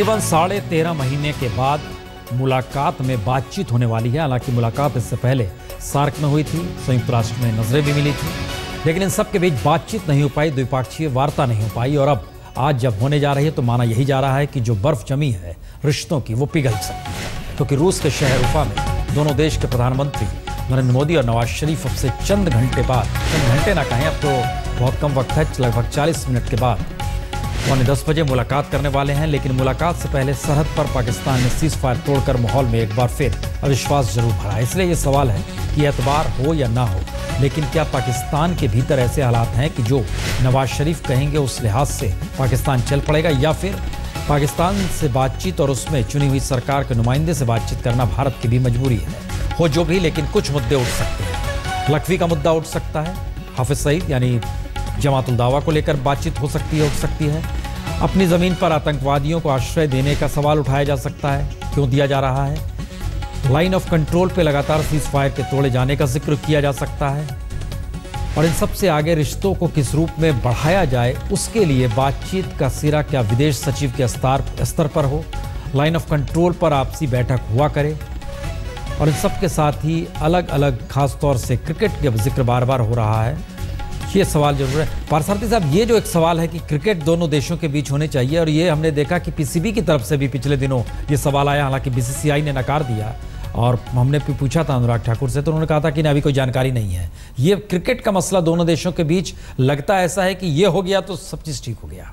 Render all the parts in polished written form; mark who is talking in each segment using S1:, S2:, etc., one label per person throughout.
S1: तकरीबन 13.5 महीने के बाद मुलाकात में बातचीत होने वाली है। हालांकि मुलाकात इससे पहले सार्क में हुई थी, संयुक्त राष्ट्र में नजरें भी मिली थी, लेकिन इन सब के बीच बातचीत नहीं हो पाई, द्विपक्षीय वार्ता नहीं हो पाई। और अब आज जब होने जा रही है तो माना यही जा रहा है कि जो बर्फ जमी है रिश्तों की वो पिघल सकती है, क्योंकि रूस के शहर उफा में दोनों देश के प्रधानमंत्री नरेंद्र मोदी और नवाज शरीफ अब से चंद घंटे बाद, चंद घंटे ना कहें, अब तो बहुत कम वक्त है, लगभग 40 मिनट के बाद 9:45 बजे मुलाकात करने वाले हैं। लेकिन मुलाकात से पहले सरहद पर पाकिस्तान ने सीज फायर तोड़कर माहौल में एक बार फिर अविश्वास जरूर भरा है। इसलिए ये सवाल है कि एतबार हो या ना हो, लेकिन क्या पाकिस्तान के भीतर ऐसे हालात हैं कि जो नवाज शरीफ कहेंगे उस लिहाज से पाकिस्तान चल पड़ेगा, या फिर पाकिस्तान से बातचीत और उसमें चुनी हुई सरकार के नुमाइंदे से बातचीत करना भारत की भी मजबूरी है। हो जो भी, लेकिन कुछ मुद्दे उठ सकते हैं। लखवी का मुद्दा उठ सकता है, हाफिज सईद यानी जमातुल दावा को लेकर बातचीत हो सकती है, उठ सकती है। अपनी ज़मीन पर आतंकवादियों को आश्रय देने का सवाल उठाया जा सकता है, क्यों दिया जा रहा है। लाइन ऑफ कंट्रोल पे लगातार सीज फायर के तोड़े जाने का जिक्र किया जा सकता है। और इन सबसे आगे रिश्तों को किस रूप में बढ़ाया जाए, उसके लिए बातचीत का सिरा क्या विदेश सचिव के स्तर पर हो, लाइन ऑफ कंट्रोल पर आपसी बैठक हुआ करे। और इन सब के साथ ही अलग अलग खास तौर से क्रिकेट का जिक्र बार बार हो रहा है, ये सवाल जरूर है। पारसारथी साहब, ये जो एक सवाल है कि क्रिकेट दोनों देशों के बीच होने चाहिए, और ये हमने देखा कि पीसीबी की तरफ से भी पिछले दिनों ये सवाल आया, हालांकि बीसीसीआई ने नकार दिया। और हमने भी पूछा था अनुराग ठाकुर से, तो उन्होंने कहा था कि अभी कोई जानकारी नहीं है। ये क्रिकेट का मसला दोनों देशों के बीच लगता ऐसा है कि ये हो गया तो सब चीज़ ठीक हो गया।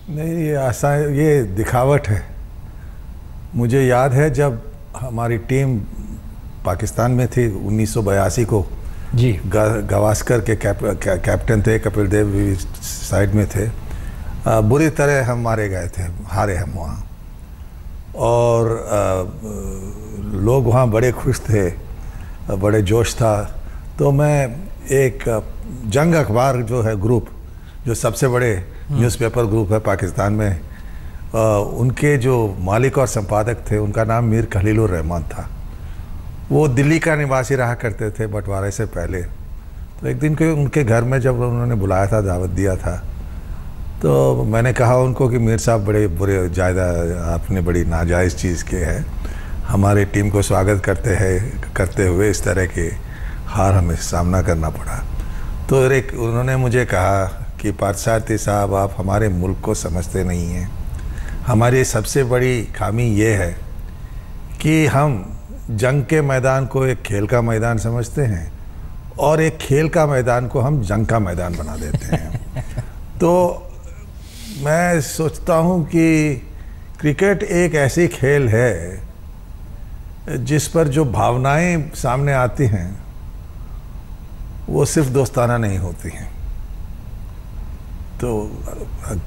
S2: नहीं, ये ऐसा है, ये दिखावट है। मुझे याद है जब हमारी टीम पाकिस्तान में थी 1982 को,
S1: जी,
S2: गावस्कर के कैप्टन थे, कपिल देव भी साइड में थे। बुरी तरह हम मारे गए थे, हारे हम वहाँ। और लोग वहाँ बड़े खुश थे, बड़े जोश था। तो मैं एक जंग अखबार जो है ग्रुप, जो सबसे बड़े न्यूज़पेपर ग्रुप है पाकिस्तान में, उनके जो मालिक और संपादक थे उनका नाम मीर खलीलुर रहमान था। वो दिल्ली का निवासी रहा करते थे बंटवारे से पहले। तो एक दिन के उनके घर में जब उन्होंने बुलाया था, दावत दिया था, तो मैंने कहा उनको कि मीर साहब बड़े बुरे ज़्यादा आपने बड़ी नाजायज़ चीज़ की है, हमारी टीम को स्वागत करते हुए इस तरह के हार हमें सामना करना पड़ा। तो उन्होंने मुझे कहा कि पारसारथी साहब, आप हमारे मुल्क को समझते नहीं हैं। हमारी सबसे बड़ी खामी ये है कि हम जंग के मैदान को एक खेल का मैदान समझते हैं, और एक खेल का मैदान को हम जंग का मैदान बना देते हैं। तो मैं सोचता हूँ कि क्रिकेट एक ऐसी खेल है जिस पर जो भावनाएं सामने आती हैं वो सिर्फ दोस्ताना नहीं होती हैं। तो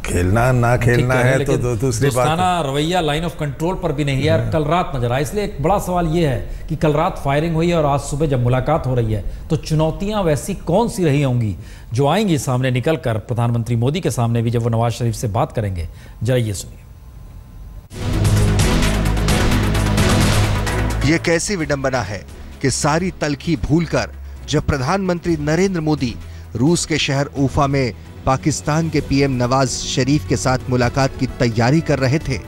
S2: खेलना ना खेलना है तो दूसरी बात।
S1: दोस्ताना रवैया लाइन ऑफ कंट्रोल पर भी नहीं है, और कल रात नजर आया। इसलिए एक बड़ा सवाल ये है कि कल रात फायरिंग हुई है और आज सुबह जब मुलाकात हो रही है, तो चुनौतियां वैसी कौन सी रही होंगी जो आएंगी सामने निकल कर प्रधानमंत्री मोदी के सामने भी, जब वो नवाज शरीफ से बात करेंगे। जरा ये सुनिए।
S3: ये कैसी विडंबना है कि सारी तलखी भूलकर जब प्रधानमंत्री नरेंद्र मोदी रूस के शहर उफा में पाकिस्तान के पीएम नवाज शरीफ के साथ मुलाकात की तैयारी कर रहे थे,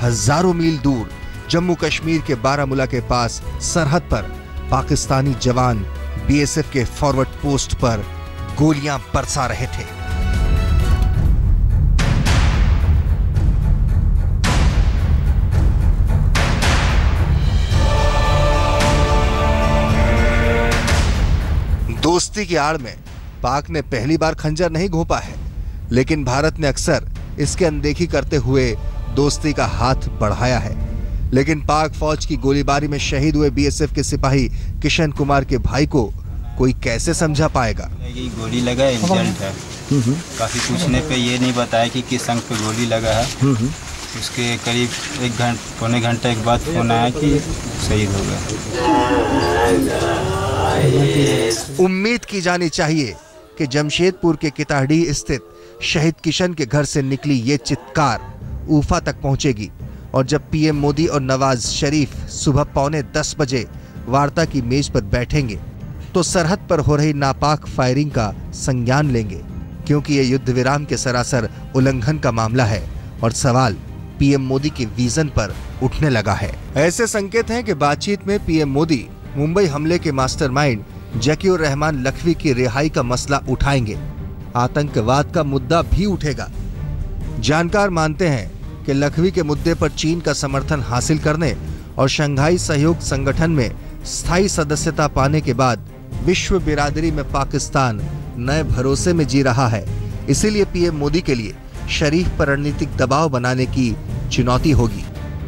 S3: हजारों मील दूर जम्मू कश्मीर के बारामूला के पास सरहद पर पाकिस्तानी जवान बीएसएफ के फॉरवर्ड पोस्ट पर गोलियां बरसा रहे थे। दोस्ती की आड़ में पाक ने पहली बार खंजर नहीं घोंपा है, लेकिन भारत ने अक्सर इसकी अनदेखी करते हुए दोस्ती का हाथ बढ़ाया है। लेकिन पाक फौज की गोलीबारी में शहीद हुए बीएसएफ के सिपाही किशन कुमार के भाई को कोई कैसे समझा पाएगा।
S4: ये गोली लगा इंसिडेंट है, काफी पूछने पे ये नहीं बताया कि किस अंग पे गोली लगा है। उसके करीब पौने घंटे के बाद फोन आया कि शहीद हो गया।
S3: उम्मीद की जानी चाहिए कि जमशेदपुर के किताड़ी स्थित शहीद किशन के घर से निकली ये चित्कार उफा तक पहुंचेगी, और जब पीएम मोदी और नवाज शरीफ सुबह 9:45 बजे वार्ता की मेज पर बैठेंगे तो सरहद पर हो रही नापाक फायरिंग का संज्ञान लेंगे, क्योंकि ये युद्ध विराम के सरासर उल्लंघन का मामला है और सवाल पीएम मोदी के विजन पर उठने लगा है। ऐसे संकेत हैं कि बातचीत में पीएम मोदी मुंबई हमले के मास्टरमाइंड जकीउर रहमान लखवी की रिहाई का मसला उठाएंगे। आतंकवाद का मुद्दा भी उठेगा। जानकार मानते हैं कि लखवी के मुद्दे पर चीन का समर्थन हासिल करने और शंघाई सहयोग संगठन में स्थायी सदस्यता पाने के बाद विश्व बिरादरी में पाकिस्तान नए भरोसे में जी रहा है। इसीलिए पीएम मोदी के लिए शरीफ पर रणनीतिक दबाव बनाने की चुनौती होगी।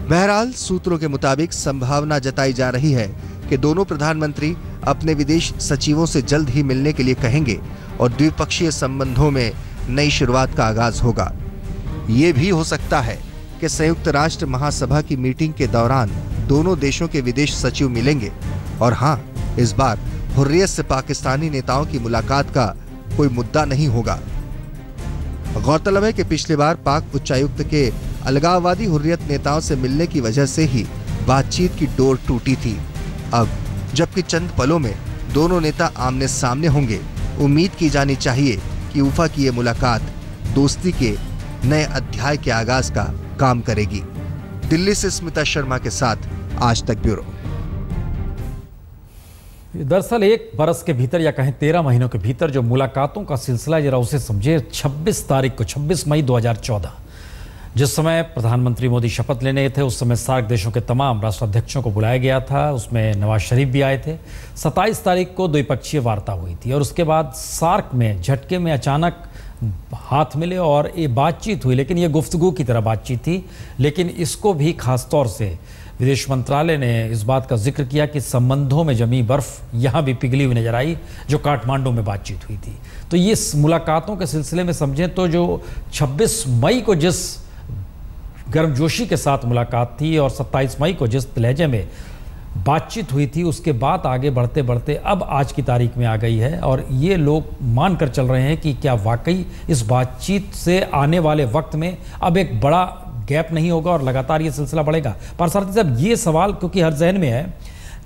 S3: बहरहाल सूत्रों के मुताबिक संभावना जताई जा रही है कि दोनों प्रधानमंत्री अपने विदेश सचिवों से जल्द ही मिलने के लिए कहेंगे और द्विपक्षीय संबंधों में नई शुरुआत का आगाज होगा। ये भी हो सकता है कि संयुक्त राष्ट्र महासभा की मीटिंग के दौरान दोनों देशों के विदेश सचिव मिलेंगे और हाँ, इस बार हुर्रियत से पाकिस्तानी नेताओं की मुलाकात का कोई मुद्दा नहीं होगा। गौरतलब है कि पिछली बार पाक उच्चायुक्त के अलगाववादी हुर्रियत नेताओं से मिलने की वजह से ही बातचीत की डोर टूटी थी। अब जबकि चंद पलों में दोनों नेता आमने सामने होंगे, उम्मीद की जानी चाहिए कि उफा की ये मुलाकात दोस्ती के नए अध्याय के आगाज का काम करेगी। दिल्ली से स्मिता शर्मा के साथ आज तक ब्यूरो।
S1: दरअसल एक बरस के भीतर या कहें 13 महीनों के भीतर जो मुलाकातों का सिलसिला जरा उसे समझे। 26 मई 2014 जिस समय प्रधानमंत्री मोदी शपथ लेने थे, उस समय सार्क देशों के तमाम राष्ट्राध्यक्षों को बुलाया गया था। उसमें नवाज शरीफ भी आए थे। 27 तारीख को द्विपक्षीय वार्ता हुई थी और उसके बाद सार्क में झटके में अचानक हाथ मिले और ये बातचीत हुई। लेकिन ये गुफ्तगू की तरह बातचीत थी। लेकिन इसको भी खास तौर से विदेश मंत्रालय ने इस बात का जिक्र किया कि संबंधों में जमी बर्फ यहाँ भी पिघली हुई नजर आई जो काठमांडू में बातचीत हुई थी। तो ये मुलाकातों के सिलसिले में समझें तो जो 26 मई को जिस गर्मजोशी के साथ मुलाकात थी और 27 मई को जिस लहजे में बातचीत हुई थी, उसके बाद आगे बढ़ते बढ़ते अब आज की तारीख में आ गई है। और ये लोग मान कर चल रहे हैं कि क्या वाकई इस बातचीत से आने वाले वक्त में अब एक बड़ा गैप नहीं होगा और लगातार ये सिलसिला बढ़ेगा। पार्थसारथी साहब, ये सवाल क्योंकि हर जहन में है,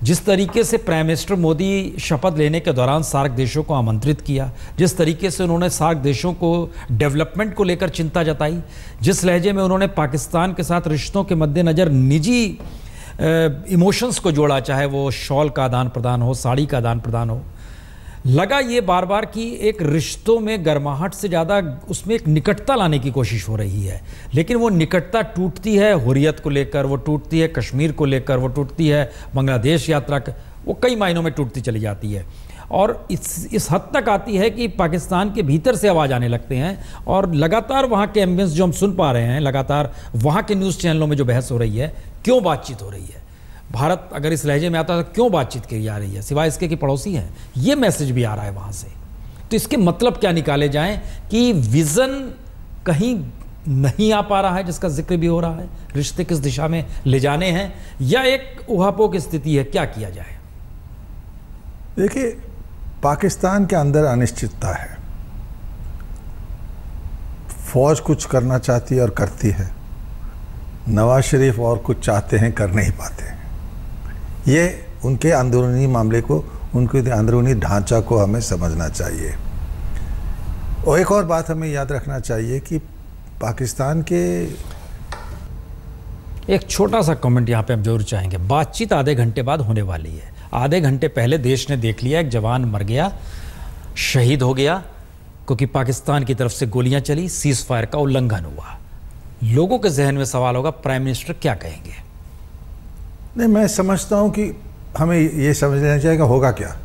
S1: जिस तरीके से प्राइम मिनिस्टर मोदी शपथ लेने के दौरान सार्क देशों को आमंत्रित किया, जिस तरीके से उन्होंने सार्क देशों को डेवलपमेंट को लेकर चिंता जताई, जिस लहजे में उन्होंने पाकिस्तान के साथ रिश्तों के मद्देनज़र निजी इमोशंस को जोड़ा, चाहे वो शॉल का आदान प्रदान हो, साड़ी का आदान प्रदान हो, लगा ये बार बार कि एक रिश्तों में गर्माहट से ज़्यादा उसमें एक निकटता लाने की कोशिश हो रही है। लेकिन वो निकटता टूटती है हुर्रियत को लेकर, वो टूटती है कश्मीर को लेकर, वो टूटती है बांग्लादेश यात्रा, वो कई मायनों में टूटती चली जाती है। और इस हद तक आती है कि पाकिस्तान के भीतर से आवाज़ आने लगते हैं और लगातार वहाँ के एम्बियंस जो हम सुन पा रहे हैं, लगातार वहाँ के न्यूज़ चैनलों में जो बहस हो रही है, क्यों बातचीत हो रही है, भारत अगर इस लहजे में आता है तो क्यों बातचीत की जा रही है, सिवाय इसके कि पड़ोसी हैं, ये मैसेज भी आ रहा है वहाँ से। तो इसके मतलब क्या निकाले जाएं कि विज़न कहीं नहीं आ पा रहा है, जिसका जिक्र भी हो रहा है, रिश्ते किस दिशा में ले जाने हैं, या एक उहापोह की स्थिति है, क्या किया जाए?
S2: देखिए, पाकिस्तान के अंदर अनिश्चितता है। फौज कुछ करना चाहती है और करती है, नवाज शरीफ और कुछ चाहते हैं, कर नहीं पाते हैं। ये उनके अंदरूनी मामले को, उनके अंदरूनी ढांचा को हमें समझना चाहिए। और एक और बात हमें याद रखना चाहिए कि पाकिस्तान के,
S1: एक छोटा सा कमेंट यहाँ पे हम जरूर चाहेंगे। बातचीत आधे घंटे बाद होने वाली है। आधे घंटे पहले देश ने देख लिया एक जवान मर गया, शहीद हो गया, क्योंकि पाकिस्तान की तरफ से गोलियां चली, सीज फायर का उल्लंघन हुआ। लोगों के जहन में सवाल होगा, प्राइम मिनिस्टर क्या कहेंगे?
S2: नहीं, मैं समझता हूं कि हमें ये समझना चाहिए कि होगा क्या।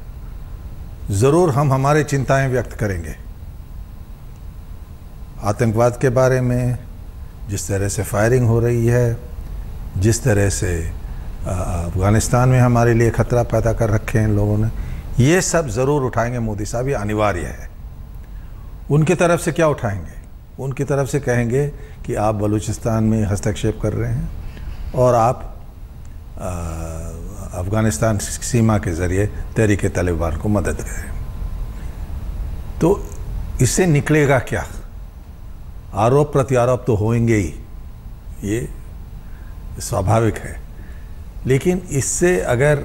S2: ज़रूर हम हमारी चिंताएं व्यक्त करेंगे आतंकवाद के बारे में, जिस तरह से फायरिंग हो रही है, जिस तरह से अफ़गानिस्तान में हमारे लिए ख़तरा पैदा कर रखे हैं लोगों ने, ये सब ज़रूर उठाएंगे मोदी साहब, ये अनिवार्य है। उनकी तरफ से क्या उठाएंगे? उनकी तरफ से कहेंगे कि आप बलूचिस्तान में हस्तक्षेप कर रहे हैं और आप अफ़गानिस्तान सीमा के ज़रिए तहरीक तालिबान को मदद करें। तो इससे निकलेगा क्या? आरोप प्रत्यारोप तो होंगे ही, ये स्वाभाविक है। लेकिन इससे अगर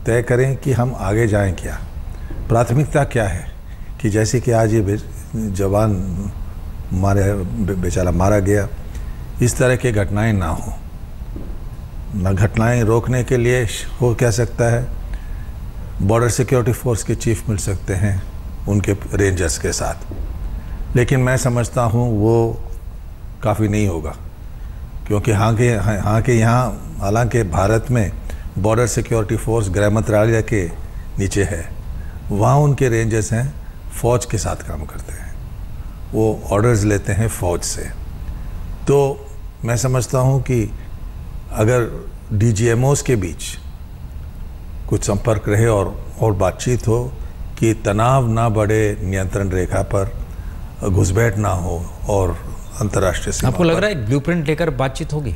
S2: तय करें कि हम आगे जाएं, क्या प्राथमिकता क्या है, कि जैसे कि आज ये जवान बेचारा मारा गया, इस तरह की घटनाएं ना हो। न घटनाएं रोकने के लिए हो क्या सकता है, बॉर्डर सिक्योरिटी फोर्स के चीफ मिल सकते हैं उनके रेंजर्स के साथ, लेकिन मैं समझता हूँ वो काफ़ी नहीं होगा, क्योंकि यहाँ हालांकि भारत में बॉर्डर सिक्योरिटी फोर्स गृह मंत्रालय के नीचे है, वहाँ उनके रेंजर्स हैं फ़ौज के साथ काम करते हैं, वो ऑर्डर्स लेते हैं फ़ौज से। तो मैं समझता हूँ कि अगर DGMOs के बीच कुछ संपर्क रहे और बातचीत हो कि तनाव ना बढ़े, नियंत्रण रेखा पर घुसपैठ ना हो और अंतर्राष्ट्रीय सीमा।
S1: आपको लग रहा है ब्लूप्रिंट लेकर बातचीत होगी?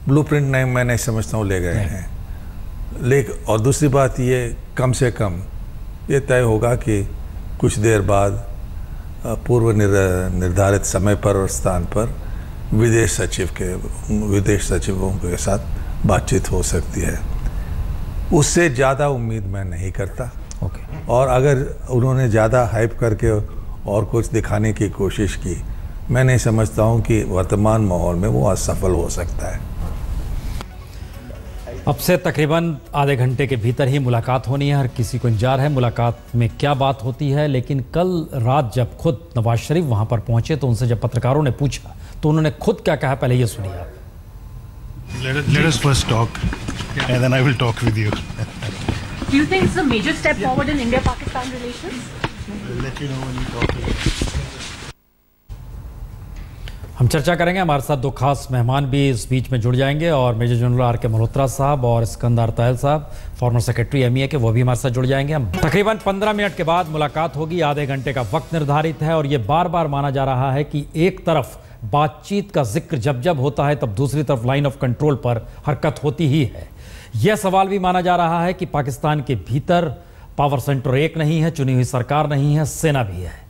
S2: ब्लूप्रिंट नहीं, मैं नहीं समझता हूँ ले गए हैं, लेकिन और दूसरी बात ये कम से कम ये तय होगा कि कुछ देर बाद पूर्व निर्धारित समय पर और स्थान पर विदेश सचिवों के साथ बातचीत हो सकती है। उससे ज़्यादा उम्मीद मैं नहीं करता। और अगर उन्होंने ज़्यादा हाइप करके और कुछ दिखाने की कोशिश की, मैं नहीं समझता हूँ कि वर्तमान माहौल में वो असफल हो सकता है।
S1: अब से तकरीबन आधे घंटे के भीतर ही मुलाकात होनी है, हर किसी को इंतजार है मुलाकात में क्या बात होती है। लेकिन कल रात जब खुद नवाज शरीफ वहां पर पहुंचे तो उनसे जब पत्रकारों ने पूछा तो उन्होंने खुद क्या कहा, पहले ये सुनिए आप।
S5: Let us first talk, and then I will talk with you.
S6: Do you think it's a major step forward in India-Pakistan relations?
S5: I'll let you know when we talk again.
S1: हम चर्चा करेंगे, हमारे साथ दो खास मेहमान भी इस बीच में जुड़ जाएंगे और मेजर जनरल आर.के. मल्होत्रा साहब और सिकंदर तहल साहब, फॉर्मर सेक्रेटरी MEA के, वो भी हमारे साथ जुड़ जाएंगे। हम तकरीबन 15 मिनट के बाद मुलाकात होगी, आधे घंटे का वक्त निर्धारित है और ये बार बार माना जा रहा है कि एक तरफ बातचीत का जिक्र जब जब होता है तब दूसरी तरफ लाइन ऑफ कंट्रोल पर हरकत होती ही है। यह सवाल भी माना जा रहा है कि पाकिस्तान के भीतर पावर सेंटर एक नहीं है, चुनी हुई सरकार नहीं है, सेना भी है।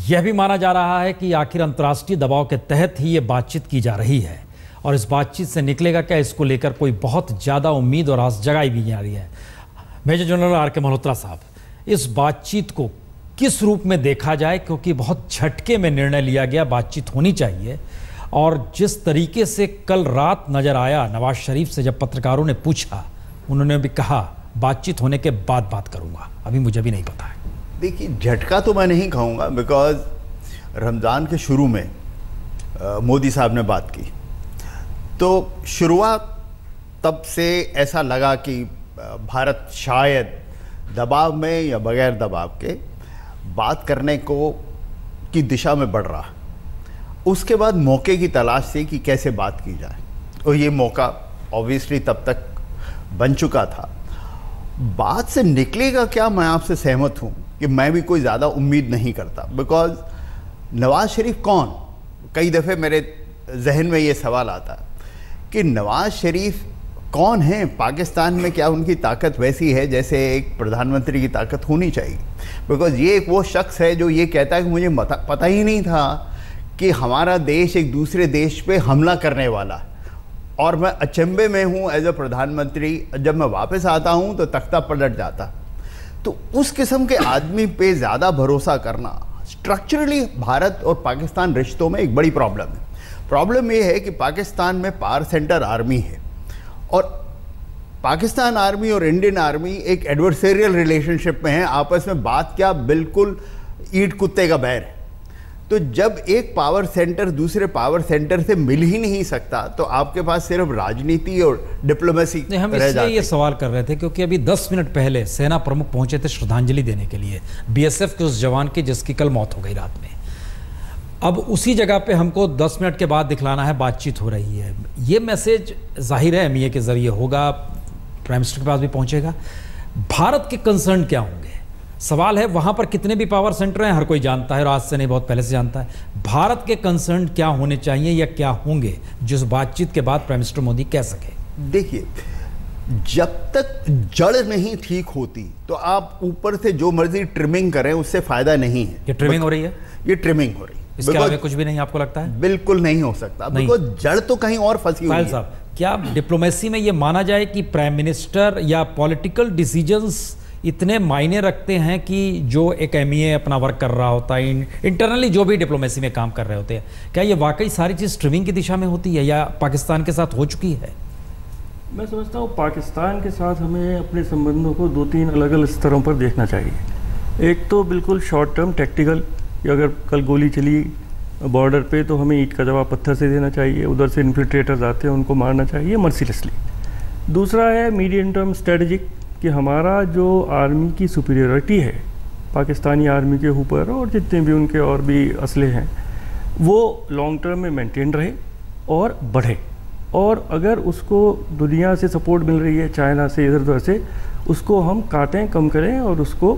S1: यह भी माना जा रहा है कि आखिर अंतर्राष्ट्रीय दबाव के तहत ही ये बातचीत की जा रही है और इस बातचीत से निकलेगा क्या, इसको लेकर कोई बहुत ज़्यादा उम्मीद और आस जगाई भी जा रही है। Major general R K. मल्होत्रा साहब, इस बातचीत को किस रूप में देखा जाए, क्योंकि बहुत झटके में निर्णय लिया गया बातचीत होनी चाहिए और जिस तरीके से कल रात नज़र आया, नवाज शरीफ से जब पत्रकारों ने पूछा उन्होंने भी कहा बातचीत होने के बाद बात करूँगा, अभी मुझे भी नहीं पता है।
S7: देखिए, झटका तो मैं नहीं कहूँगा, बिकॉज रमज़ान के शुरू में मोदी साहब ने बात की तो शुरुआत तब से ऐसा लगा कि भारत शायद दबाव में या बगैर दबाव के बात करने की दिशा में बढ़ रहा। उसके बाद मौके की तलाश थी कि कैसे बात की जाए और ये मौका ऑब्वियसली तब तक बन चुका था। बात से निकलेगा क्या, मैं आपसे सहमत हूँ कि मैं भी कोई ज़्यादा उम्मीद नहीं करता, बिकॉज नवाज शरीफ कौन, कई दफ़े मेरे जहन में ये सवाल आता कि नवाज शरीफ कौन है पाकिस्तान में, क्या उनकी ताकत वैसी है जैसे एक प्रधानमंत्री की ताकत होनी चाहिए। बिकॉज ये एक वो शख्स है जो ये कहता है कि मुझे पता ही नहीं था कि हमारा देश एक दूसरे देश पे हमला करने वाला और मैं अचंभे में हूँ एज ए प्रधानमंत्री, जब मैं वापस आता हूँ तो तख्ता पलट जाता। तो उस किस्म के आदमी पे ज़्यादा भरोसा करना स्ट्रक्चरली भारत और पाकिस्तान रिश्तों में एक बड़ी प्रॉब्लम है। प्रॉब्लम ये है कि पाकिस्तान में पावर सेंटर आर्मी है और पाकिस्तान आर्मी और इंडियन आर्मी एक एडवर्सेरियल रिलेशनशिप में है, आपस में बात क्या बिल्कुल ईंट कुत्ते का बैर है। तो जब एक पावर सेंटर दूसरे पावर सेंटर से मिल ही नहीं सकता तो आपके पास सिर्फ राजनीति और डिप्लोमेसी
S1: हम इसलिए ये सवाल कर रहे थे क्योंकि अभी 10 मिनट पहले सेना प्रमुख पहुंचे थे श्रद्धांजलि देने के लिए BSF के उस जवान की जिसकी कल मौत हो गई रात में। अब उसी जगह पे हमको 10 मिनट के बाद दिखलाना है बातचीत हो रही है। ये मैसेज जाहिर है MEA के जरिए होगा, प्राइम मिनिस्टर के पास भी पहुंचेगा। भारत के कंसर्न क्या होंगे? सवाल है वहां पर कितने भी पावर सेंटर हैं, हर कोई जानता है और आज से नहीं बहुत पहले से जानता है। भारत के कंसर्न क्या होने चाहिए या क्या होंगे जिस बातचीत के बाद प्राइम मिनिस्टर मोदी कह सके?
S7: देखिए, जब तक जड़ नहीं ठीक होती तो आप ऊपर से जो मर्जी ट्रिमिंग करें उससे फायदा नहीं है।
S1: ये ट्रिमिंग हो रही है,
S7: ये ट्रिमिंग हो रही है।
S1: इसके अलावा कुछ भी नहीं आपको लगता है?
S7: बिल्कुल नहीं हो सकता, बिकॉज जड़ तो कहीं और फंसी हुई है।
S1: साहब, क्या डिप्लोमेसी में ये माना जाए कि प्राइम मिनिस्टर या पॉलिटिकल डिसीजंस इतने मायने रखते हैं कि जो एक MEA अपना वर्क कर रहा होता है, इंटरनली जो भी डिप्लोमेसी में काम कर रहे होते हैं, क्या ये वाकई सारी चीज़ ट्रिमिंग की दिशा में होती है या पाकिस्तान के साथ हो चुकी है?
S8: मैं समझता हूँ पाकिस्तान के साथ हमें अपने संबंधों को 2-3 अलग अलग स्तरों पर देखना चाहिए। एक तो बिल्कुल शॉर्ट टर्म टैक्टिकल, कि अगर कल गोली चली बॉर्डर पे तो हमें ईंट का जवाब पत्थर से देना चाहिए, उधर से इन्फिल्ट्रेटर्स आते हैं उनको मारना चाहिए मर्सीलेसली। दूसरा है मीडियम टर्म स्ट्रेटजिक, कि हमारा जो आर्मी की सुपीरियरिटी है पाकिस्तानी आर्मी के ऊपर और जितने भी उनके और भी असले हैं वो लॉन्ग टर्म में मेंटेन रहे और बढ़े, और अगर उसको दुनिया से सपोर्ट मिल रही है चाइना से इधर उधर से, उसको हम काटें, कम करें और उसको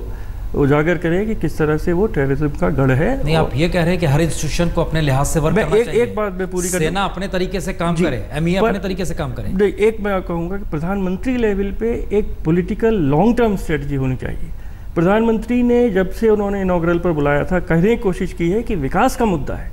S8: उजागर करें कि किस तरह से वो टेररिज्म का गढ़ है।
S1: नहीं, आप ये कह रहे हैं कि हर इंस्टीट्यूशन को अपने लिहाज से वर्क करना चाहिए।
S8: एक बात मैं पूरी कर,
S1: सेना अपने तरीके से काम करे, MEA अपने तरीके से काम करे।
S8: एक मैं कहूँगा कि प्रधानमंत्री लेवल पे एक पॉलिटिकल लॉन्ग टर्म स्ट्रेटजी होनी चाहिए। प्रधानमंत्री ने जब से उन्होंने इनॉग्रल पर बुलाया था, कहने की कोशिश की है कि विकास का मुद्दा है,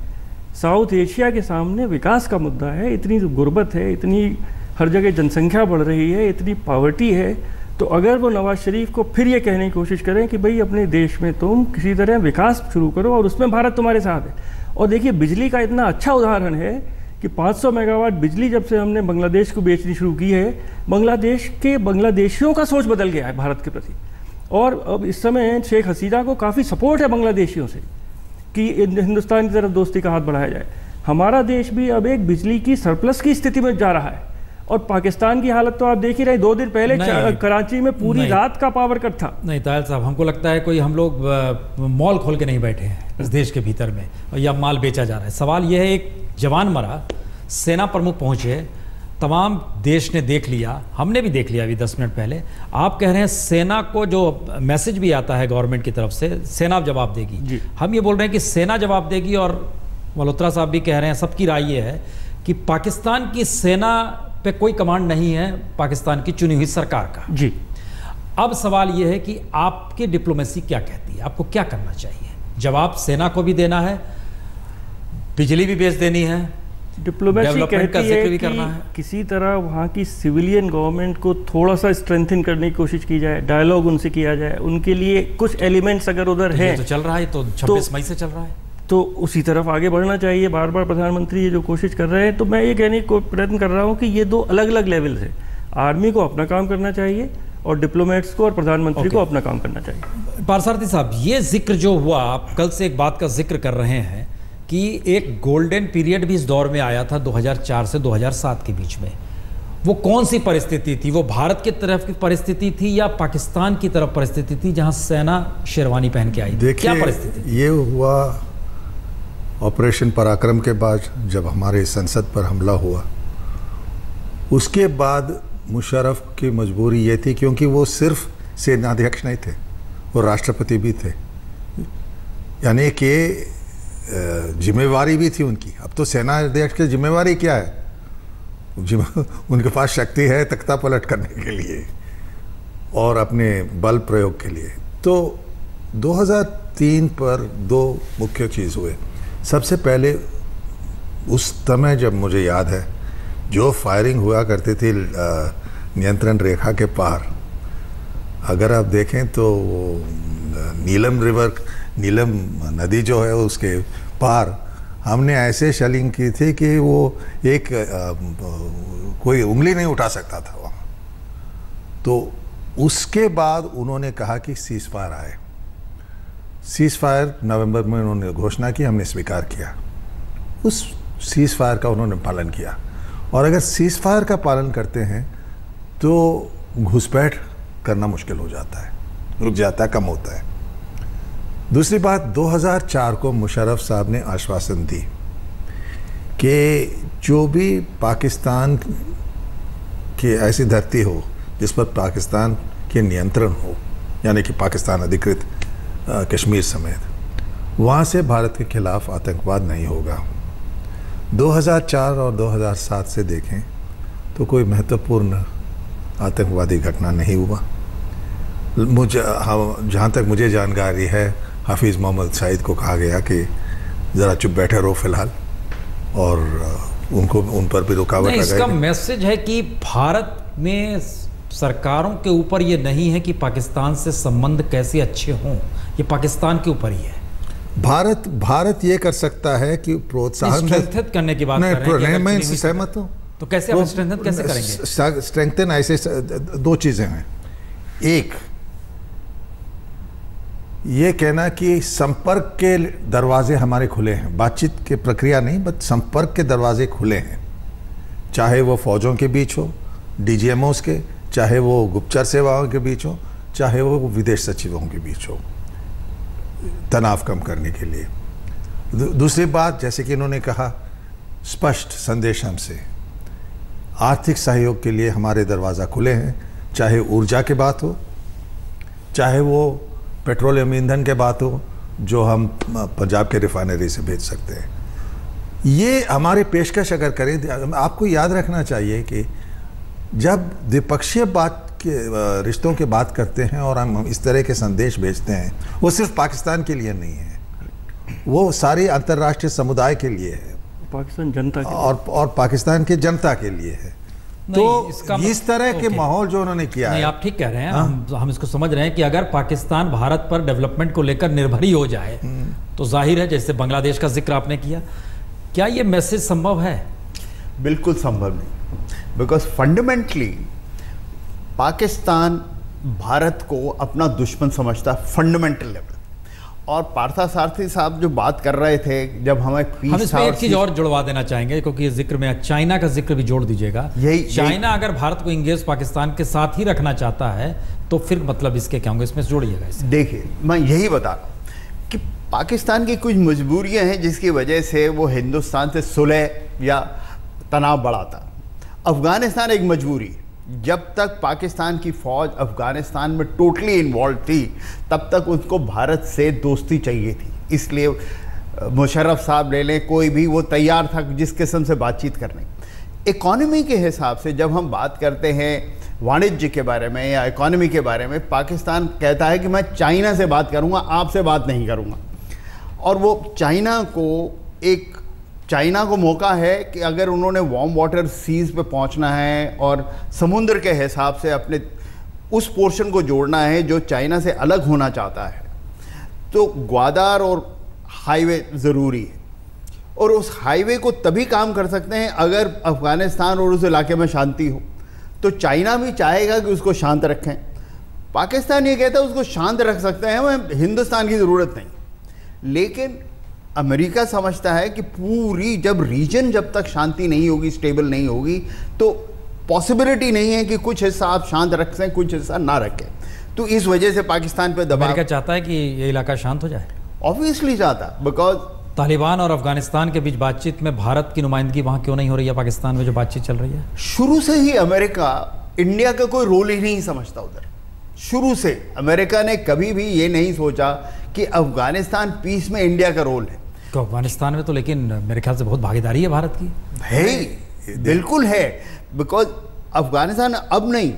S8: साउथ एशिया के सामने विकास का मुद्दा है, इतनी गुर्बत है, इतनी हर जगह जनसंख्या बढ़ रही है, इतनी पॉवर्टी है, तो अगर वो नवाज शरीफ को फिर ये कहने की कोशिश करें कि भाई अपने देश में तुम किसी तरह विकास शुरू करो और उसमें भारत तुम्हारे साथ है। और देखिए बिजली का इतना अच्छा उदाहरण है कि 500 मेगावाट बिजली जब से हमने बांग्लादेश को बेचनी शुरू की है, बांग्लादेश के बांग्लादेशियों का सोच बदल गया है भारत के प्रति। और अब इस समय शेख हसीना को काफ़ी सपोर्ट है बांग्लादेशियों से कि हिंदुस्तान की तरफ दोस्ती का हाथ बढ़ाया जाए। हमारा देश भी अब एक बिजली की सरप्लस की स्थिति में जा रहा है, और पाकिस्तान की हालत तो आप देख ही रहे। 2 दिन पहले कराची में पूरी रात का पावर कट था।
S1: नहीं तायल साहब, हमको लगता है कोई हम लोग मॉल खोल के नहीं बैठे हैं इस देश के भीतर में और या माल बेचा जा रहा है। सवाल यह है, एक जवान मरा, सेना प्रमुख पहुंचे, तमाम देश ने देख लिया, हमने भी देख लिया अभी 10 मिनट पहले। आप कह रहे हैं सेना को जो मैसेज भी आता है गवर्नमेंट की तरफ से, सेना जवाब देगी। हम ये बोल रहे हैं कि सेना जवाब देगी, और मल्होत्रा साहब भी कह रहे हैं, सबकी राय ये है कि पाकिस्तान की सेना पे कोई कमांड नहीं है पाकिस्तान की चुनी हुई सरकार का।
S8: जी,
S1: अब सवाल यह है कि आपकी डिप्लोमेसी क्या कहती है, आपको क्या करना चाहिए? जवाब सेना को भी देना है, बिजली भी बेच देनी है,
S8: डिप्लोमेसी कहती है कि किसी तरह वहाँ की सिविलियन गवर्नमेंट को थोड़ा सा स्ट्रेंथन करने की कोशिश की जाए, डायलॉग उनसे किया जाए, उनके लिए कुछ एलिमेंट्स अगर उधर है
S1: तो चल रहा है, तो 26 मई से चल रहा है,
S8: तो उसी तरफ आगे बढ़ना चाहिए। बार बार प्रधानमंत्री ये जो कोशिश कर रहे हैं, तो मैं ये कहने को प्रयत्न कर रहा हूँ कि ये 2 अलग अलग लेवल है। आर्मी को अपना काम करना चाहिए और डिप्लोमेट्स को और प्रधानमंत्री को अपना काम करना चाहिए।
S1: पारसारथी साहब, ये जिक्र जो हुआ, आप कल से एक बात का जिक्र कर रहे हैं कि एक गोल्डन पीरियड भी इस दौर में आया था 2004 से 2007 के बीच में। वो कौन सी परिस्थिति थी? वो भारत की तरफ की परिस्थिति थी या पाकिस्तान की तरफ परिस्थिति थी जहां सेना शेरवानी पहन के आई थी? क्या परिस्थिति?
S2: ये हुआ ऑपरेशन पराक्रम के बाद, जब हमारे संसद पर हमला हुआ, उसके बाद मुशर्रफ की मजबूरी ये थी, क्योंकि वो सिर्फ सेनाध्यक्ष नहीं थे, वो राष्ट्रपति भी थे, यानी कि जिम्मेवारी भी थी उनकी। अब तो सेनाध्यक्ष की जिम्मेवारी क्या है? उनके पास शक्ति है तख्ता पलट करने के लिए और अपने बल प्रयोग के लिए। तो 2003 पर 2 मुख्य चीज़ हुए। सबसे पहले उस समय, जब मुझे याद है, जो फायरिंग हुआ करती थी नियंत्रण रेखा के पार, अगर आप देखें तो नीलम नदी जो है उसके पार हमने ऐसे शेलिंग की थी कि वो एक कोई उंगली नहीं उठा सकता था वहाँ। तो उसके बाद उन्होंने कहा कि सीज फायर आए। सीज फायर नवंबर में उन्होंने घोषणा की, हमने स्वीकार किया। उस सीज फायर का उन्होंने पालन किया, और अगर सीज फायर का पालन करते हैं तो घुसपैठ करना मुश्किल हो जाता है, रुक जाता है, कम होता है। दूसरी बात, 2004 को मुशर्रफ साहब ने आश्वासन दी कि जो भी पाकिस्तान की ऐसी धरती हो जिस पर पाकिस्तान के नियंत्रण हो, यानी कि पाकिस्तान अधिकृत कश्मीर समेत, वहाँ से भारत के खिलाफ आतंकवाद नहीं होगा। 2004 और 2007 से देखें तो कोई महत्वपूर्ण आतंकवादी घटना नहीं हुआ। जहाँ तक मुझे जानकारी है, हाफिज़ मोहम्मद सईद को कहा गया कि ज़रा चुप बैठे रहो फिलहाल, और उन पर भी रुकावट लगाई।
S1: इसका मैसेज है कि भारत में सरकारों के ऊपर ये नहीं है कि पाकिस्तान से संबंध कैसे अच्छे हों, ये पाकिस्तान के ऊपर ही है।
S2: भारत ये कर सकता है कि प्रोत्साहन
S1: स्ट्रेंथन करने की बात कर रहे हैं।
S2: मैं इनसे सहमत हूँ।
S1: तो कैसे आप स्ट्रेंथन कैसे करेंगे?
S2: स्ट्रेंथन ऐसे दो चीजें हैं। एक, ये कहना कि संपर्क के दरवाजे हमारे खुले हैं, बातचीत की प्रक्रिया नहीं बट संपर्क के दरवाजे खुले हैं, चाहे वो फौजों के बीच हो, डीजीएमओस के, चाहे वो गुप्तचर सेवाओं के बीच हो, चाहे वो विदेश सचिवों के बीच हो, तनाव कम करने के लिए। दूसरी बात, जैसे कि इन्होंने कहा, स्पष्ट संदेश हमसे, आर्थिक सहयोग के लिए हमारे दरवाज़ा खुले हैं, चाहे ऊर्जा की बात हो, चाहे वो पेट्रोलियम ईंधन के बात हो जो हम पंजाब के रिफाइनरी से भेज सकते हैं। ये हमारे पेशकश अगर करें, आपको याद रखना चाहिए कि जब द्विपक्षीय बात के रिश्तों की बात करते हैं और हम इस तरह के संदेश भेजते हैं, वो सिर्फ पाकिस्तान के लिए नहीं है, वो सारे अंतर्राष्ट्रीय समुदाय के लिए है,
S8: पाकिस्तान जनता के
S2: और पाकिस्तान के जनता के लिए है। तो इस तरह के माहौल जो उन्होंने किया है,
S1: आप ठीक कह रहे हैं। हम इसको समझ रहे हैं कि अगर पाकिस्तान भारत पर डेवलपमेंट को लेकर निर्भर ही हो जाए तो जाहिर है, जैसे बांग्लादेश का जिक्र आपने किया, क्या ये मैसेज संभव है?
S7: बिल्कुल संभव नहीं, बिकॉज फंडामेंटली पाकिस्तान भारत को अपना दुश्मन समझता है फंडामेंटल लेवल। और पार्थसारथी साहब जो बात कर रहे थे, जब हमें
S1: हम इसमें एक चीज और जुड़वा देना चाहेंगे, क्योंकि ये जिक्र में चाइना का जिक्र भी जोड़ दीजिएगा। चाइना अगर भारत को इंगेज पाकिस्तान के साथ ही रखना चाहता है तो फिर मतलब इसके क्या होंगे, इसमें जोड़िएगा इसे।
S7: देखिए, मैं यही बता रहा हूँ कि पाकिस्तान की कुछ मजबूरियां हैं जिसकी वजह से वो हिंदुस्तान से सुलह या तनाव बढ़ाता। अफगानिस्तान एक मजबूरी है। जब तक पाकिस्तान की फौज अफगानिस्तान में टोटली इन्वॉल्व थी, तब तक उनको भारत से दोस्ती चाहिए थी। इसलिए मुशर्रफ साहब ले लें, कोई भी, वो तैयार था जिस किस्म से बातचीत करने। इकॉनमी के हिसाब से जब हम बात करते हैं वाणिज्य के बारे में या इकॉनमी के बारे में, पाकिस्तान कहता है कि मैं चाइना से बात करूंगा, आपसे बात नहीं करूंगा। और वो चाइना को मौका है कि अगर उन्होंने वार्म वाटर सीज पे पहुंचना है और समुद्र के हिसाब से अपने उस पोर्शन को जोड़ना है जो चाइना से अलग होना चाहता है, तो ग्वादार और हाईवे ज़रूरी है। और उस हाईवे को तभी काम कर सकते हैं अगर अफगानिस्तान और उस इलाके में शांति हो। तो चाइना भी चाहेगा कि उसको शांत रखें। पाकिस्तान ये कहता है उसको शांत रख सकते हैं, हमें हिंदुस्तान की ज़रूरत नहीं। लेकिन अमेरिका समझता है कि पूरी जब तक शांति नहीं होगी, स्टेबल नहीं होगी, तो पॉसिबिलिटी नहीं है कि कुछ हिस्सा आप शांत रख सकें, कुछ हिस्सा ना रखें। तो इस वजह से पाकिस्तान पे दबाव।
S1: अमेरिका चाहता है कि ये इलाका शांत हो जाए,
S7: ऑब्वियसली चाहता, बिकॉज
S1: तालिबान और अफगानिस्तान के बीच बातचीत में भारत की नुमाइंदगी वहां क्यों नहीं हो रही है? पाकिस्तान में जो बातचीत चल रही है,
S7: शुरू से ही अमेरिका इंडिया का कोई रोल ही नहीं समझता उधर। शुरू से अमेरिका ने कभी भी ये नहीं सोचा कि अफगानिस्तान पीस में इंडिया का रोल है।
S1: तो अफगानिस्तान में तो लेकिन मेरे ख्याल से बहुत भागीदारी है भारत की।
S7: है, बिल्कुल है, बिकॉज अफगानिस्तान अब नहीं,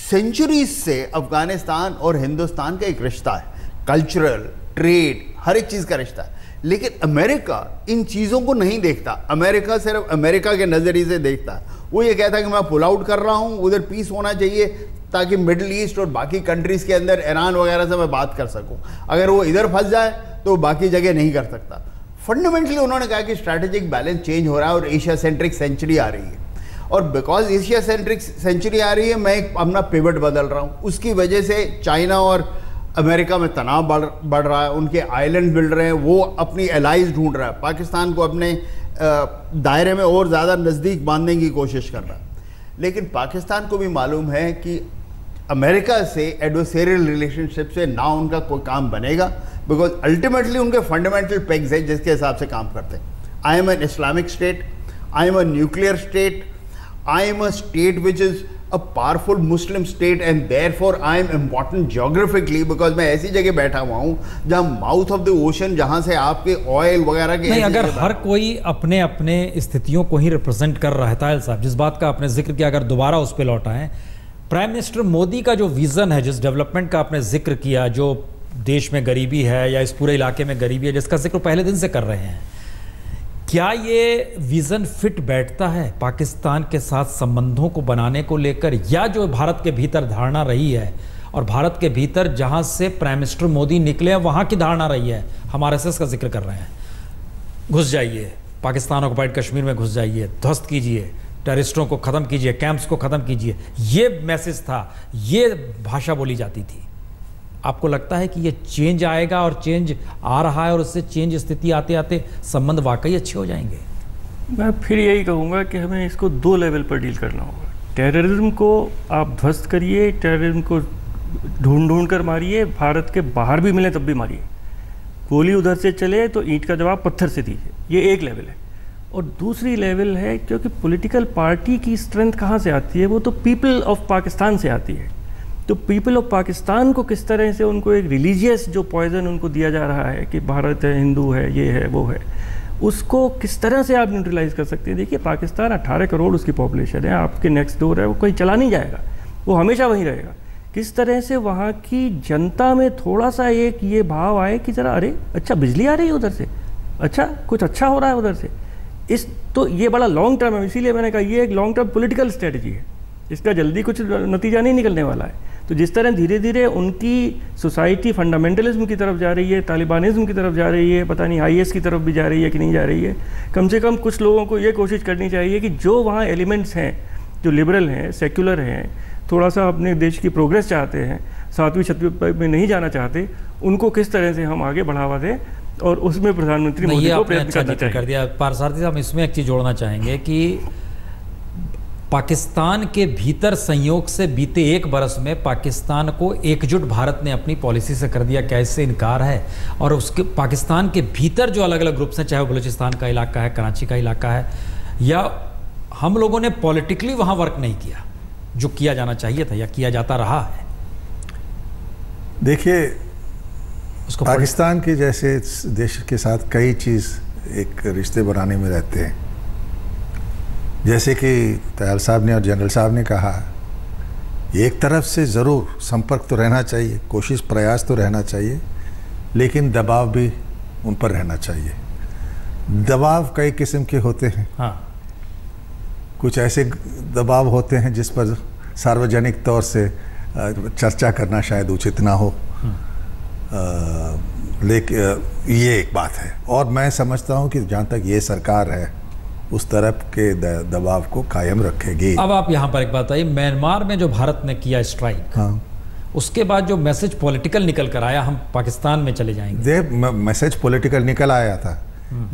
S7: सेंचुरीज से अफगानिस्तान और हिंदुस्तान का एक रिश्ता है, कल्चरल, ट्रेड, हर एक चीज़ का रिश्ता है। लेकिन अमेरिका इन चीज़ों को नहीं देखता। अमेरिका सिर्फ अमेरिका के नज़रिए से देखता है। वो ये कहता है कि मैं पुल आउट कर रहा हूँ, उधर पीस होना चाहिए ताकि मिडिल ईस्ट और बाकी कंट्रीज़ के अंदर, ईरान वगैरह से मैं बात कर सकूँ। अगर वो इधर फंस जाए तो बाकी जगह नहीं कर सकता। फंडामेंटली उन्होंने कहा कि स्ट्रैटेजिक बैलेंस चेंज हो रहा है और एशिया सेंट्रिक सेंचुरी आ रही है। और बिकॉज एशिया सेंट्रिक सेंचुरी आ रही है, मैं अपना पिवट बदल रहा हूँ। उसकी वजह से चाइना और अमेरिका में तनाव बढ़ रहा है, उनके आइलैंड मिल रहे हैं, वो अपनी एलाइज ढूंढ रहा है, पाकिस्तान को अपने दायरे में और ज़्यादा नज़दीक बांधने की कोशिश कर रहा है। लेकिन पाकिस्तान को भी मालूम है कि अमेरिका से एडवर्सेरियल रिलेशनशिप से ना उनका कोई काम बनेगा, बिकॉज अल्टीमेटली उनके फंडामेंटल पेग्स हैं जिसके हिसाब से काम करते हैं। I am an Islamic state, I am a nuclear state, I am a state which is a powerful Muslim state and therefore I am important geographically, because मैं ऐसी जगह बैठा हुआ हूँ जहाँ माउथ ऑफ द ओशन, जहाँ से आपके ऑयल वगैरह के
S1: नहीं, अगर हर कोई अपने अपने स्थितियों को ही रिप्रेजेंट कर रहा है, तायल साहब जिस बात का आपने जिक्र किया, अगर दोबारा उस पर लौटाएं, प्राइम मिनिस्टर मोदी का जो विज़न है, जिस डेवलपमेंट का आपने जिक्र किया, जो देश में गरीबी है या इस पूरे इलाके में गरीबी है जिसका जिक्र पहले दिन से कर रहे हैं, क्या ये विजन फिट बैठता है पाकिस्तान के साथ संबंधों को बनाने को लेकर, या जो भारत के भीतर धारणा रही है और भारत के भीतर जहां से प्राइम मिनिस्टर मोदी निकले हैं वहां की धारणा रही है? हम आरएसएस का जिक्र कर रहे हैं, घुस जाइए पाकिस्तान ऑक्युपाइड कश्मीर में, घुस जाइए, ध्वस्त कीजिए, टेररिस्टों को खत्म कीजिए, कैंप्स को खत्म कीजिए, ये मैसेज था, ये भाषा बोली जाती थी। आपको लगता है कि ये चेंज आएगा और चेंज आ रहा है और उससे चेंज स्थिति आते आते संबंध वाकई अच्छे हो जाएंगे?
S8: मैं फिर यही कहूँगा कि हमें इसको 2 लेवल पर डील करना होगा। टेररिज्म को आप ध्वस्त करिए, टेररिज्म को ढूंढ कर मारिए, भारत के बाहर भी मिले तब भी मारिए। गोली उधर से चले तो ईंट का जवाब पत्थर से दीजिए, ये एक लेवल है। और दूसरी लेवल है, क्योंकि पॉलिटिकल पार्टी की स्ट्रेंथ कहाँ से आती है? वो तो पीपल ऑफ पाकिस्तान से आती है। तो पीपल ऑफ पाकिस्तान को किस तरह से उनको एक रिलीजियस जो पॉइजन उनको दिया जा रहा है कि भारत है, हिंदू है, ये है, वो है, उसको किस तरह से आप न्यूट्रलाइज कर सकते हैं? देखिए, पाकिस्तान 18 करोड़ उसकी पॉपुलेशन है, आपके नेक्स्ट डोर है, वो कहीं चला नहीं जाएगा, वो हमेशा वहीं रहेगा। किस तरह से वहाँ की जनता में थोड़ा सा एक ये भाव आए कि ज़रा अरे अच्छा बिजली आ रही है उधर से, अच्छा कुछ अच्छा हो रहा है उधर से। तो ये बड़ा लॉन्ग टर्म है, इसीलिए मैंने कहा ये एक लॉन्ग टर्म पॉलिटिकल स्ट्रेटजी है, इसका जल्दी कुछ नतीजा नहीं निकलने वाला है। तो जिस तरह धीरे धीरे उनकी सोसाइटी फंडामेंटलिज्म की तरफ जा रही है, तालिबानिज्म की तरफ जा रही है, पता नहीं IS की तरफ भी जा रही है कि नहीं जा रही है, कम से कम कुछ लोगों को ये कोशिश करनी चाहिए कि जो वहाँ एलिमेंट्स हैं, जो लिबरल हैं, सेक्युलर हैं, थोड़ा सा अपने देश की प्रोग्रेस चाहते हैं, 7वीं 6वीं में नहीं जाना चाहते, उनको किस तरह से हम आगे बढ़ावा दें, और उसमें प्रधानमंत्री मोदी को प्रयत्न करना चाहिए।
S1: कर दिया पारसारथी साहब, इसमें एक चीज़ जोड़ना चाहेंगे कि पाकिस्तान के भीतर संयोग से बीते 1 बरस में पाकिस्तान को एकजुट भारत ने अपनी पॉलिसी से कर दिया, क्या इससे इनकार है? और उसके पाकिस्तान के भीतर जो अलग अलग ग्रुप्स हैं, चाहे वो बलूचिस्तान का इलाका है, कराची का इलाका है, या हम लोगों ने पॉलिटिकली वहाँ वर्क नहीं किया जो किया जाना चाहिए था या किया जाता रहा है?
S2: देखिए, पाकिस्तान के जैसे देश के साथ कई चीज़ एक रिश्ते बनाने में रहते हैं। जैसे कि तयाल साहब ने और जनरल साहब ने कहा, एक तरफ से ज़रूर संपर्क तो रहना चाहिए, कोशिश प्रयास तो रहना चाहिए, लेकिन दबाव भी उन पर रहना चाहिए। दबाव कई किस्म के होते हैं।
S1: हाँ, कुछ
S2: ऐसे दबाव होते हैं जिस पर सार्वजनिक तौर से चर्चा करना शायद उचित ना हो, लेकिन ये एक बात है। और मैं समझता हूँ कि जहाँ तक ये सरकार है उस तरफ के दबाव को कायम रखेगी।
S1: अब आप यहाँ पर एक बात आई, म्यांमार में जो भारत ने किया स्ट्राइक,
S2: हाँ,
S1: उसके बाद जो मैसेज पॉलिटिकल निकल कर आया, हम पाकिस्तान में चले जाएंगे,
S2: मैसेज पॉलिटिकल निकल आया था,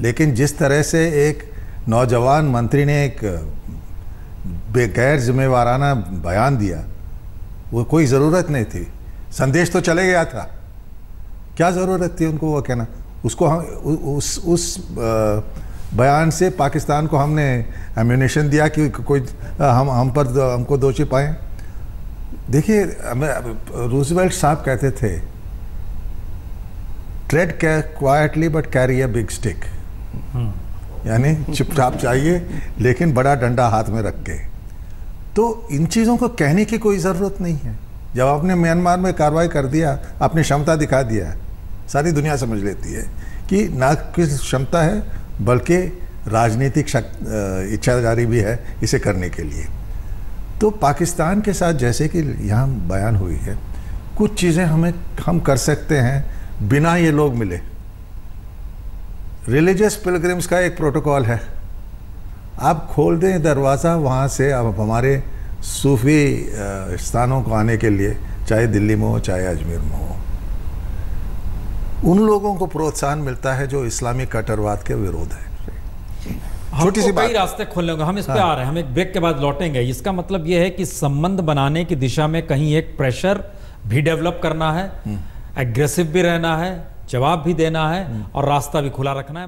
S2: लेकिन जिस तरह से एक नौजवान मंत्री ने एक गैर जिम्मेवाराना बयान दिया, वो कोई ज़रूरत नहीं थी। संदेश तो चले गया था, क्या ज़रूरत थी उनको वो कहना? उसको हम उस बयान से पाकिस्तान को हमने एम्यूनेशन दिया कि कोई हमको दोषी पाए। देखिए, रूजवेल्ट साहब कहते थे, trade quietly but carry a big stick, यानी चुपचाप चाहिए लेकिन बड़ा डंडा हाथ में रख के। तो इन चीज़ों को कहने की कोई ज़रूरत नहीं है। जब आपने म्यांमार में कार्रवाई कर दिया, अपनी क्षमता दिखा दिया, सारी दुनिया समझ लेती है कि ना किस क्षमता है बल्कि राजनीतिक इच्छाधारी भी है इसे करने के लिए। तो पाकिस्तान के साथ जैसे कि यहाँ बयान हुई है, कुछ चीज़ें हम कर सकते हैं बिना ये लोग मिले। रिलीजियस पिलग्रिम्स का एक प्रोटोकॉल है, आप खोल दें दरवाज़ा वहाँ से, अब हमारे सूफी स्थानों को आने के लिए, चाहे दिल्ली में हो चाहे अजमेर में हो। उन लोगों को प्रोत्साहन मिलता है जो इस्लामी कट्टरवाद के विरोध है।
S1: छोटी सी कई रास्ते खोलने होंगे, हम इस पे आ रहे हैं, हम एक ब्रेक के बाद लौटेंगे। इसका मतलब यह है कि संबंध बनाने की दिशा में कहीं एक प्रेशर भी डेवलप करना है, एग्रेसिव भी रहना है, जवाब भी देना है और रास्ता भी खुला रखना है।